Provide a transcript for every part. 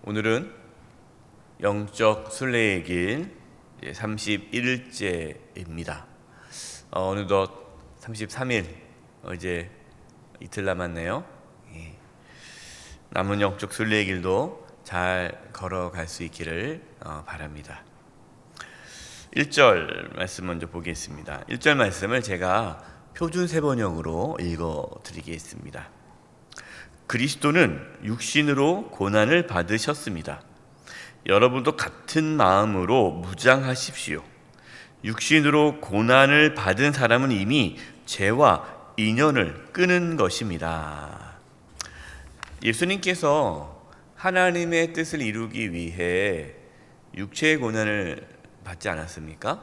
오늘은 영적 순례의 길 31일째입니다. 어느덧 33일, 이제 이틀 남았네요. 남은 영적 순례의 길도 잘 걸어갈 수 있기를 바랍니다. 1절 말씀 먼저 보겠습니다. 1절 말씀을 제가 표준 세번역으로 읽어드리겠습니다. 그리스도는 육신으로 고난을 받으셨습니다. 여러분도 같은 마음으로 무장하십시오. 육신으로 고난을 받은 사람은 이미 죄와 인연을 끊은 것입니다. 예수님께서 하나님의 뜻을 이루기 위해 육체의 고난을 받지 않았습니까?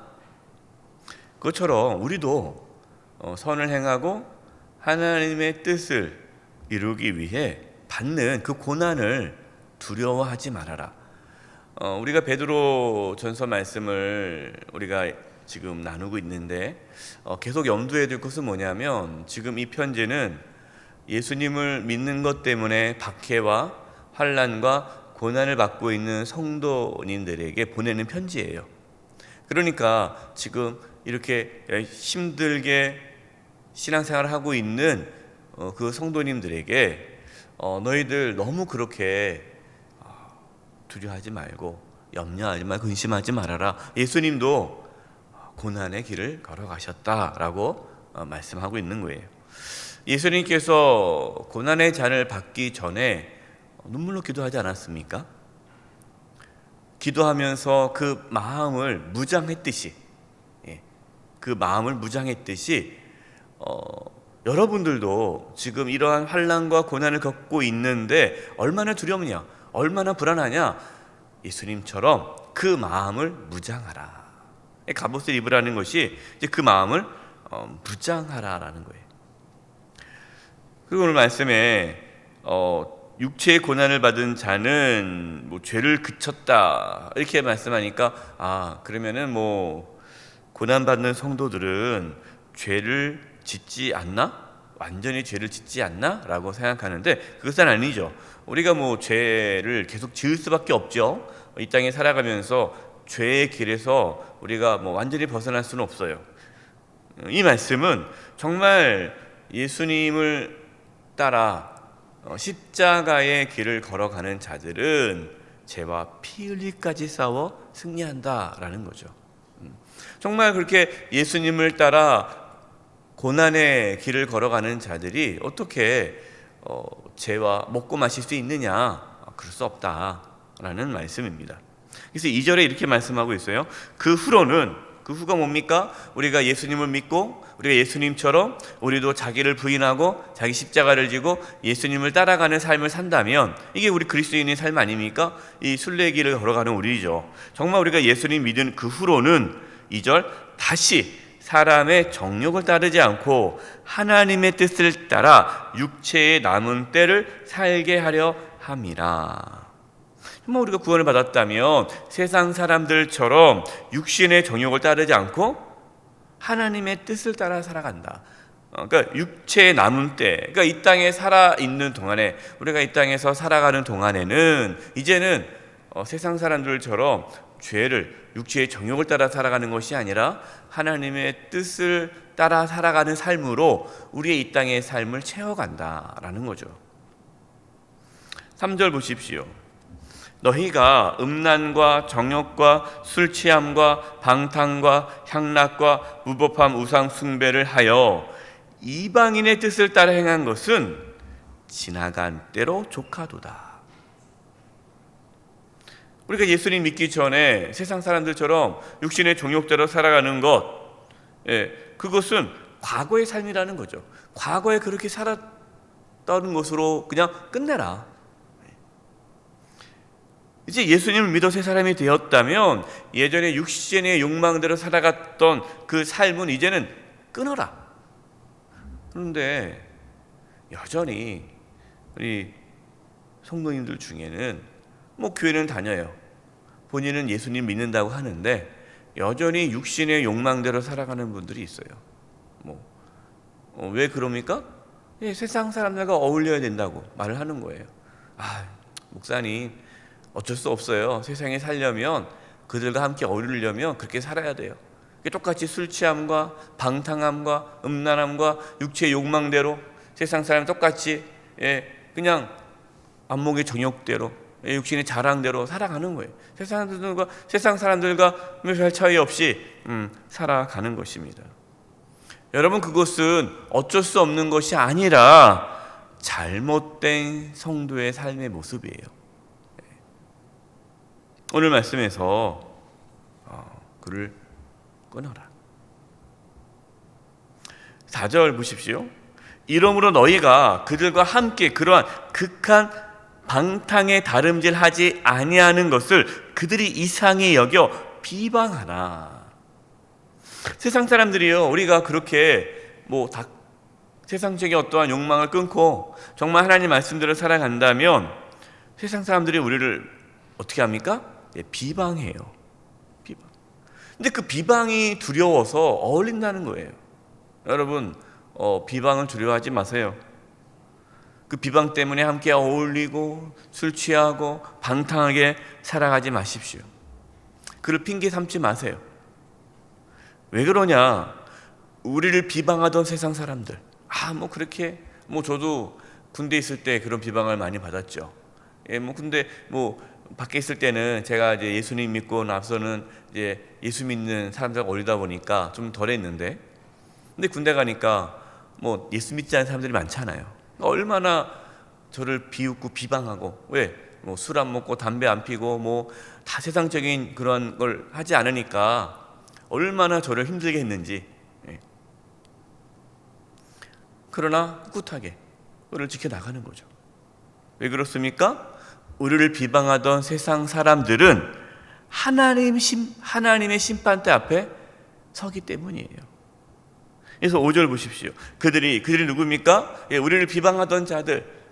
그것처럼 우리도 선을 행하고 하나님의 뜻을 이루기 위해 받는 그 고난을 두려워하지 말아라. 우리가 베드로 전서 말씀을 우리가 지금 나누고 있는데 계속 염두에 둘 것은 뭐냐면, 지금 이 편지는 예수님을 믿는 것 때문에 박해와 환난과 고난을 받고 있는 성도님들에게 보내는 편지예요. 그러니까 지금 이렇게 힘들게 신앙생활을 하고 있는 그 성도님들에게 너희들 너무 그렇게 두려워하지 말고 염려하지 말고 근심하지 말아라. 예수님도 고난의 길을 걸어가셨다라고 말씀하고 있는 거예요. 예수님께서 고난의 잔을 받기 전에 눈물로 기도하지 않았습니까? 기도하면서 그 마음을 무장했듯이, 여러분들도 지금 이러한 환난과 고난을 겪고 있는데 얼마나 두려우냐, 얼마나 불안하냐, 예수님처럼 그 마음을 무장하라. 갑옷을 입으라는 것이 이제 그 마음을 무장하라라는 거예요. 그리고 오늘 말씀에 육체의 고난을 받은 자는 죄를 그쳤다 이렇게 말씀하니까, 그러면은 고난받는 성도들은 죄를 짓지 않나? 완전히 죄를 짓지 않나? 라고 생각하는데 그것은 아니죠. 우리가 죄를 계속 지을 수밖에 없죠. 이 땅에 살아가면서 죄의 길에서 우리가 완전히 벗어날 수는 없어요. 이 말씀은 정말 예수님을 따라 십자가의 길을 걸어가는 자들은 죄와 피 흘리기까지 싸워 승리한다라는 거죠. 정말 그렇게 예수님을 따라 고난의 길을 걸어가는 자들이 어떻게 죄와 먹고 마실 수 있느냐? 그럴 수 없다라는 말씀입니다. 그래서 2절에 이렇게 말씀하고 있어요. 그 후가 뭡니까? 우리가 예수님을 믿고 우리가 예수님처럼 우리도 자기를 부인하고 자기 십자가를 지고 예수님을 따라가는 삶을 산다면 이게 우리 그리스도인의 삶 아닙니까? 이 순례길을 걸어가는 우리죠. 정말 우리가 예수님 믿은 그 후로는 2절 다시 사람의 정욕을 따르지 않고 하나님의 뜻을 따라 육체의 남은 때를 살게 하려 함이라. 우리가 구원을 받았다면 세상 사람들처럼 육신의 정욕을 따르지 않고 하나님의 뜻을 따라 살아간다. 그러니까 육체의 남은 때, 그러니까 이 땅에 살아있는 동안에, 우리가 이 땅에서 살아가는 동안에는 이제는 세상 사람들처럼 육체의 정욕을 따라 살아가는 것이 아니라 하나님의 뜻을 따라 살아가는 삶으로 우리의 이 땅의 삶을 채워간다라는 거죠. 3절 보십시오. 너희가 음란과 정욕과 술취함과 방탕과 향락과 무법함 우상 숭배를 하여 이방인의 뜻을 따라 행한 것은 지나간 때로 조카도다. 우리가 예수님 믿기 전에 세상 사람들처럼 육신의 정욕대로 살아가는 것, 그것은 과거의 삶이라는 거죠. 과거에 그렇게 살았던 것으로 그냥 끝내라. 이제 예수님을 믿어 새 사람이 되었다면 예전에 육신의 욕망대로 살아갔던 그 삶은 이제는 끊어라. 그런데 여전히 우리 성도님들 중에는 교회는 다녀요. 본인은 예수님 믿는다고 하는데 여전히 육신의 욕망대로 살아가는 분들이 있어요. 왜 그럽니까? 세상 사람들과 어울려야 된다고 말을 하는 거예요. 목사님, 어쩔 수 없어요. 세상에 살려면 그들과 함께 어울리려면 그렇게 살아야 돼요. 똑같이 술 취함과 방탕함과 음란함과 육체의 욕망대로 세상 사람 똑같이 그냥 안목의 정욕대로 육신의 자랑대로 살아가는 거예요. 세상 사람들과 별 차이 없이 살아가는 것입니다. 여러분, 그것은 어쩔 수 없는 것이 아니라 잘못된 성도의 삶의 모습이에요. 오늘 말씀에서 그를 끊어라. 4절 보십시오. 이러므로 너희가 그들과 함께 그러한 극한 방탕에 다름질하지 아니하는 것을 그들이 이상히 여겨 비방하라. 세상 사람들이요, 우리가 그렇게 세상적인 어떠한 욕망을 끊고 정말 하나님 말씀대로 살아간다면 세상 사람들이 우리를 어떻게 합니까? 비방해요. 비방. 근데 그 비방이 두려워서 어울린다는 거예요. 여러분, 비방을 두려워하지 마세요. 그 비방 때문에 함께 어울리고 술 취하고 방탕하게 살아가지 마십시오. 그를 핑계 삼지 마세요. 왜 그러냐? 우리를 비방하던 세상 사람들, 그렇게 저도 군대 있을 때 그런 비방을 많이 받았죠. 근데 밖에 있을 때는 제가 이제 예수님 믿고 나서는 이제 예수 믿는 사람들과 어울리다 보니까 좀 덜했는데, 근데 군대 가니까 예수 믿지 않는 사람들이 많잖아요. 얼마나 저를 비웃고 비방하고, 왜? 술 안 먹고 담배 안 피고 다 세상적인 그런 걸 하지 않으니까 얼마나 저를 힘들게 했는지. 그러나 꿋하게 그를 지켜나가는 거죠. 왜 그렇습니까? 우리를 비방하던 세상 사람들은 하나님의 심판대 앞에 서기 때문이에요. 그래서 5절 보십시오. 그들이 누굽니까? 우리를 비방하던 자들.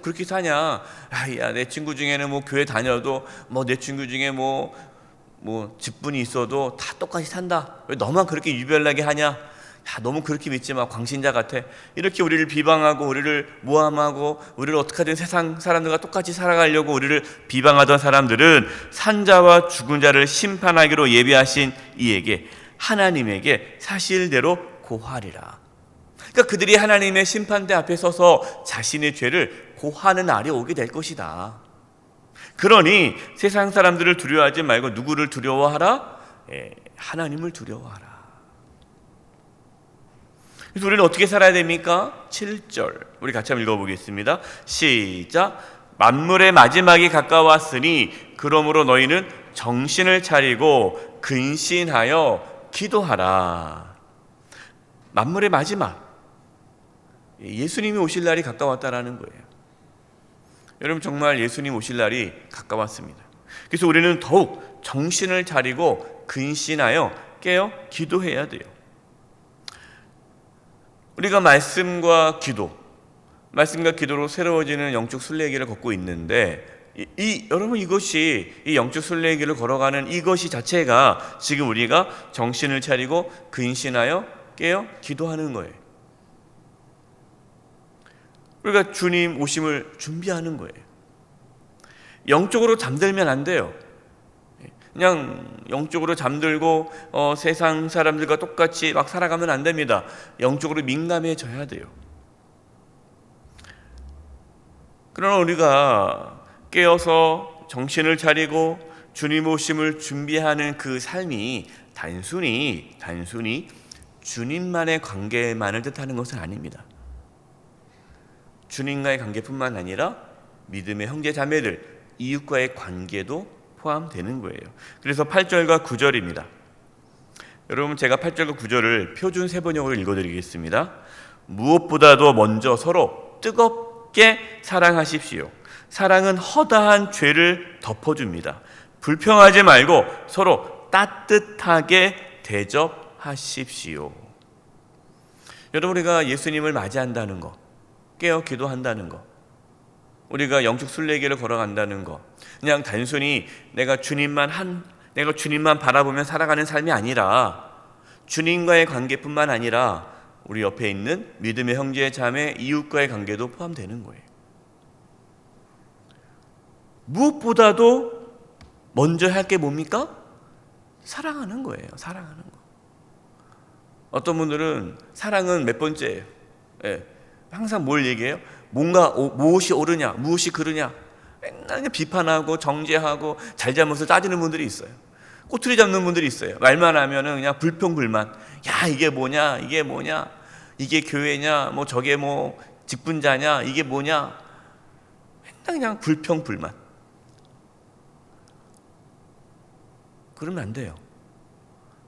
그렇게 사냐? 야, 내 친구 중에는 교회 다녀도 내 친구 중에 직분이 있어도 다 똑같이 산다. 왜 너만 그렇게 유별나게 하냐? 너무 그렇게 믿지 마. 광신자 같아. 이렇게 우리를 비방하고 우리를 모함하고 우리를 어떻게든 세상 사람들과 똑같이 살아가려고 우리를 비방하던 사람들은 산자와 죽은 자를 심판하기로 예비하신 이에게, 하나님에게 사실대로 고하리라. 그러니까 그들이 하나님의 심판대 앞에 서서 자신의 죄를 고하는 날이 오게 될 것이다. 그러니 세상 사람들을 두려워하지 말고 누구를 두려워하라? 하나님을 두려워하라. 그래서 우리는 어떻게 살아야 됩니까? 7절 우리 같이 한번 읽어보겠습니다. 시작. 만물의 마지막이 가까웠으니 그러므로 너희는 정신을 차리고 근신하여 기도하라. 만물의 마지막, 예수님이 오실 날이 가까웠다라는 거예요. 여러분, 정말 예수님 오실 날이 가까웠습니다. 그래서 우리는 더욱 정신을 차리고 근신하여 깨어 기도해야 돼요. 우리가 말씀과 기도로 새로워지는 영적 순례길을 걷고 있는데, 여러분, 이것이 이 영적 순례길을 걸어가는 이것이 자체가 지금 우리가 정신을 차리고 근신하여 깨어 기도하는 거예요. 우리가 주님 오심을 준비하는 거예요. 영적으로 잠들면 안 돼요. 그냥 영적으로 잠들고 세상 사람들과 똑같이 막 살아가면 안 됩니다. 영적으로 민감해져야 돼요. 그러나 우리가 깨어서 정신을 차리고 주님 오심을 준비하는 그 삶이 단순히 주님만의 관계만을 뜻하는 것은 아닙니다. 주님과의 관계뿐만 아니라 믿음의 형제 자매들, 이웃과의 관계도 포함되는 거예요. 그래서 8절과 9절입니다. 여러분, 제가 8절과 9절을 표준 세번역으로 읽어드리겠습니다. 무엇보다도 먼저 서로 뜨겁게 사랑하십시오. 사랑은 허다한 죄를 덮어줍니다. 불평하지 말고 서로 따뜻하게 대접하십시오. 여러분, 우리가 예수님을 맞이한다는 것, 깨어 기도한다는 것, 우리가 영적 순례길을 걸어간다는 것, 그냥 단순히 내가 주님만 바라보며 살아가는 삶이 아니라 주님과의 관계뿐만 아니라 우리 옆에 있는 믿음의 형제 자매 이웃과의 관계도 포함되는 거예요. 무엇보다도 먼저 할 게 뭡니까? 사랑하는 거예요. 사랑하는 거. 어떤 분들은 사랑은 몇 번째예요? 예. 항상 뭘 얘기해요? 무엇이 옳으냐, 무엇이 그르냐, 맨날 그냥 비판하고 정죄하고 잘잘못을 따지는 분들이 있어요. 꼬투리 잡는 분들이 있어요. 말만 하면은 그냥 불평불만. 야, 이게 뭐냐, 이게 뭐냐, 이게 교회냐, 뭐 저게 뭐 직분자냐, 이게 뭐냐. 맨날 그냥 불평불만. 그러면 안 돼요.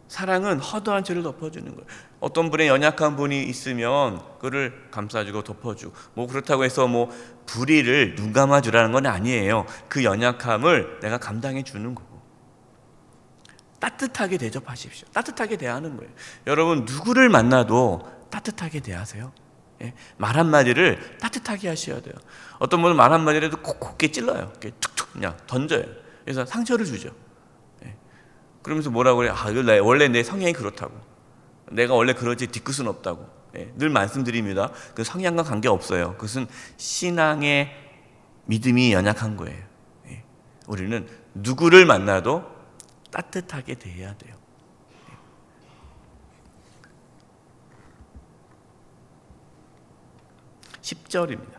사랑은 허다한 죄를 덮어주는 거예요. 어떤 분의 연약한 분이 있으면 그를 감싸주고 덮어주고, 뭐 그렇다고 해서 뭐 불의를 눈 감아주라는 건 아니에요. 그 연약함을 내가 감당해 주는 거고, 따뜻하게 대접하십시오. 따뜻하게 대하는 거예요. 여러분, 누구를 만나도 따뜻하게 대하세요. 예? 말 한마디를 따뜻하게 하셔야 돼요. 어떤 분은 말 한마디라도 콕콕 찔러요. 툭툭 그냥 던져요. 그래서 상처를 주죠. 그러면서 뭐라고 그래? 원래 내 성향이 그렇다고. 내가 원래 그러지 뒤끝은 없다고. 늘 말씀드립니다. 그 성향과 관계없어요. 그것은 신앙의 믿음이 연약한 거예요. 우리는 누구를 만나도 따뜻하게 대해야 돼요. 10절입니다.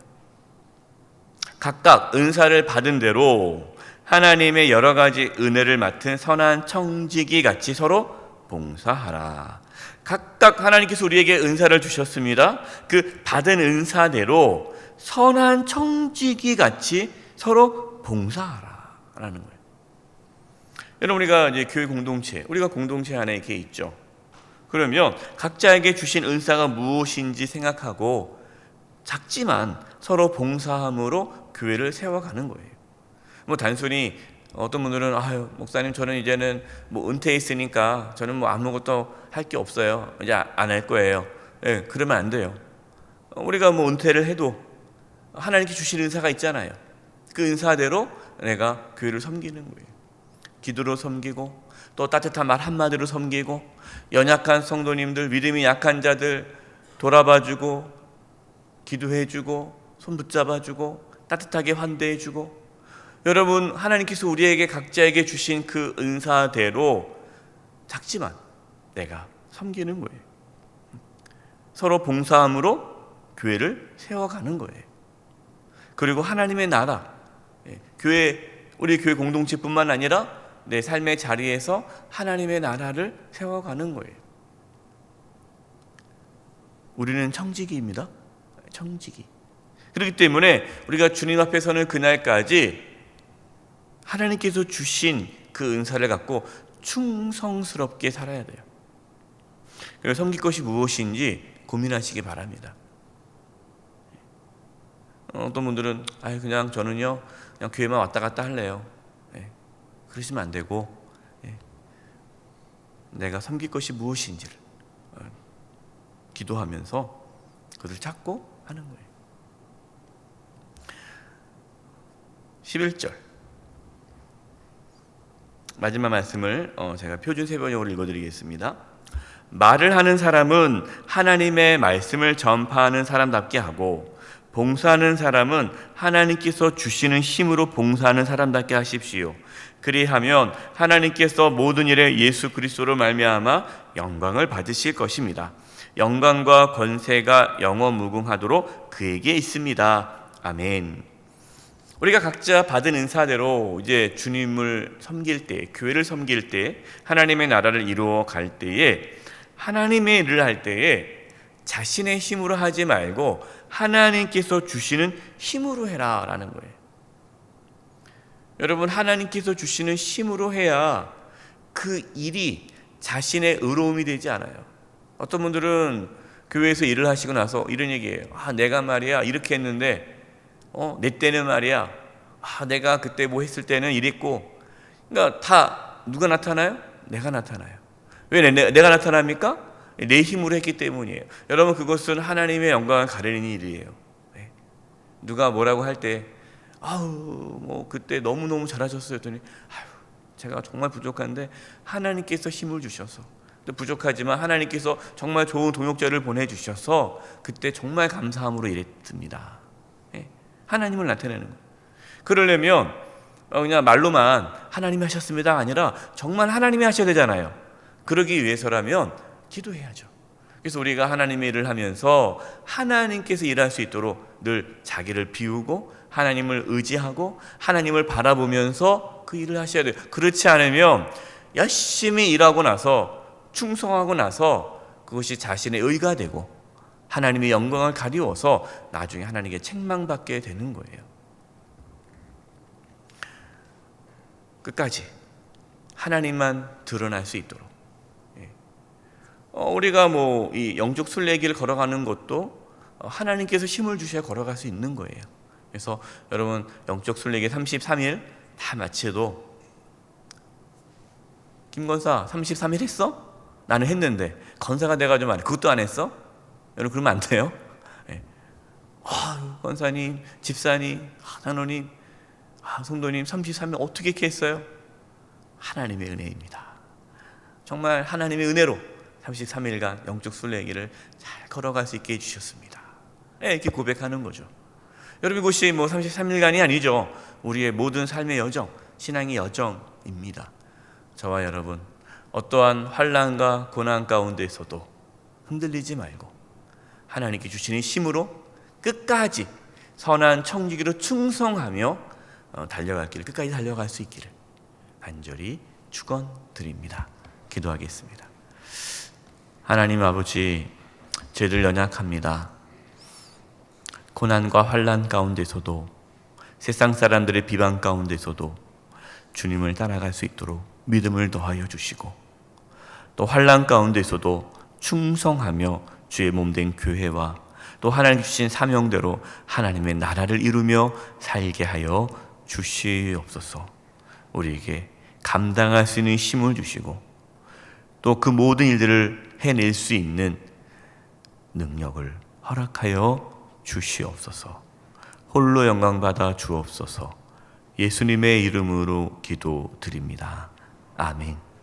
각각 은사를 받은 대로 하나님의 여러 가지 은혜를 맡은 선한 청지기 같이 서로 봉사하라. 각각 하나님께서 우리에게 은사를 주셨습니다. 그 받은 은사대로 선한 청지기 같이 서로 봉사하라 라는 거예요. 여러분, 우리가 이제 교회 공동체, 우리가 공동체 안에 이렇게 있죠. 그러면 각자에게 주신 은사가 무엇인지 생각하고 작지만 서로 봉사함으로 교회를 세워가는 거예요. 뭐 단순히 어떤 분들은 아유 목사님 저는 이제는 뭐 은퇴했으니까 저는 뭐 아무것도 할 게 없어요. 이제 안 할 거예요. 예, 그러면 안 돼요. 우리가 뭐 은퇴를 해도 하나님께 주신 은사가 있잖아요. 그 은사대로 내가 교회를 섬기는 거예요. 기도로 섬기고 또 따뜻한 말 한마디로 섬기고 연약한 성도님들, 믿음이 약한 자들 돌아봐주고 기도해주고 손 붙잡아주고 따뜻하게 환대해주고. 여러분, 하나님께서 우리에게 각자에게 주신 그 은사대로 작지만 내가 섬기는 거예요. 서로 봉사함으로 교회를 세워가는 거예요. 그리고 하나님의 나라, 우리 교회 공동체뿐만 아니라 내 삶의 자리에서 하나님의 나라를 세워가는 거예요. 우리는 청지기입니다. 청지기. 그렇기 때문에 우리가 주님 앞에 서는 그날까지 하나님께서 주신 그 은사를 갖고 충성스럽게 살아야 돼요. 그래서 섬길 것이 무엇인지 고민하시기 바랍니다. 어떤 분들은 그냥 저는요 그냥 교회만 왔다 갔다 할래요. 그러시면 안 되고 내가 섬길 것이 무엇인지를 기도하면서 그것을 찾고 하는 거예요. 11절 마지막 말씀을 제가 표준 세번역으로 읽어드리겠습니다. 말을 하는 사람은 하나님의 말씀을 전파하는 사람답게 하고 봉사하는 사람은 하나님께서 주시는 힘으로 봉사하는 사람답게 하십시오. 그리하면 하나님께서 모든 일에 예수 그리스도로 말미암아 영광을 받으실 것입니다. 영광과 권세가 영원무궁하도록 그에게 있습니다. 아멘. 우리가 각자 받은 은사대로 이제 주님을 섬길 때, 교회를 섬길 때, 하나님의 나라를 이루어 갈 때에, 하나님의 일을 할 때에 자신의 힘으로 하지 말고 하나님께서 주시는 힘으로 해라 라는 거예요. 여러분, 하나님께서 주시는 힘으로 해야 그 일이 자신의 의로움이 되지 않아요. 어떤 분들은 교회에서 일을 하시고 나서 이런 얘기예요. 내가 말이야 이렇게 했는데 내 때는 말이야 내가 그때 뭐 했을 때는 이랬고. 그러니까 다 누가 나타나요? 내가 나타나요. 왜 내가 나타납니까? 내 힘으로 했기 때문이에요. 여러분, 그것은 하나님의 영광을 가리는 일이에요. 누가 뭐라고 할 때 뭐 그때 너무너무 잘하셨어요 했더니 제가 정말 부족한데 하나님께서 힘을 주셔서, 부족하지만 하나님께서 정말 좋은 동역자를 보내주셔서 그때 정말 감사함으로 일했습니다. 하나님을 나타내는 거예요. 그러려면 그냥 말로만 하나님이 하셨습니다 아니라 정말 하나님이 하셔야 되잖아요. 그러기 위해서라면 기도해야죠. 그래서 우리가 하나님의 일을 하면서 하나님께서 일할 수 있도록 늘 자기를 비우고 하나님을 의지하고 하나님을 바라보면서 그 일을 하셔야 돼요. 그렇지 않으면 열심히 일하고 나서 충성하고 나서 그것이 자신의 의가 되고 하나님의 영광을 가리워서 나중에 하나님께 책망받게 되는 거예요. 끝까지 하나님만 드러날 수 있도록 우리가 이 영적 순례길을 걸어가는 것도 하나님께서 힘을 주셔야 걸어갈 수 있는 거예요. 그래서 여러분 영적 순례길 33일 다 마쳐도 김건사 33일 했어? 나는 했는데 건사가 돼가지고 말해 그것도 안 했어? 여러분 그러면 안 돼요. 권사님, 집사님, 장로님, 성도님 33일 어떻게 이렇게 했어요? 하나님의 은혜입니다. 정말 하나님의 은혜로 33일간 영적 순례길을 잘 걸어갈 수 있게 해주셨습니다. 이렇게 고백하는 거죠. 여러분 이것이 33일간이 아니죠. 우리의 모든 삶의 여정, 신앙의 여정입니다. 저와 여러분 어떠한 환난과 고난 가운데서도 흔들리지 말고 하나님께 주시는 힘으로 끝까지 선한 청지기로 충성하며 달려갈 길 끝까지 달려갈 수 있기를 간절히 축원드립니다. 기도하겠습니다. 하나님 아버지, 저희들 연약합니다. 고난과 환난 가운데서도 세상 사람들의 비방 가운데서도 주님을 따라갈 수 있도록 믿음을 더하여 주시고 또 환난 가운데서도 충성하며 주의 몸된 교회와 또 하나님 주신 사명대로 하나님의 나라를 이루며 살게 하여 주시옵소서. 우리에게 감당할 수 있는 힘을 주시고 또 그 모든 일들을 해낼 수 있는 능력을 허락하여 주시옵소서. 홀로 영광받아 주옵소서. 예수님의 이름으로 기도드립니다. 아멘.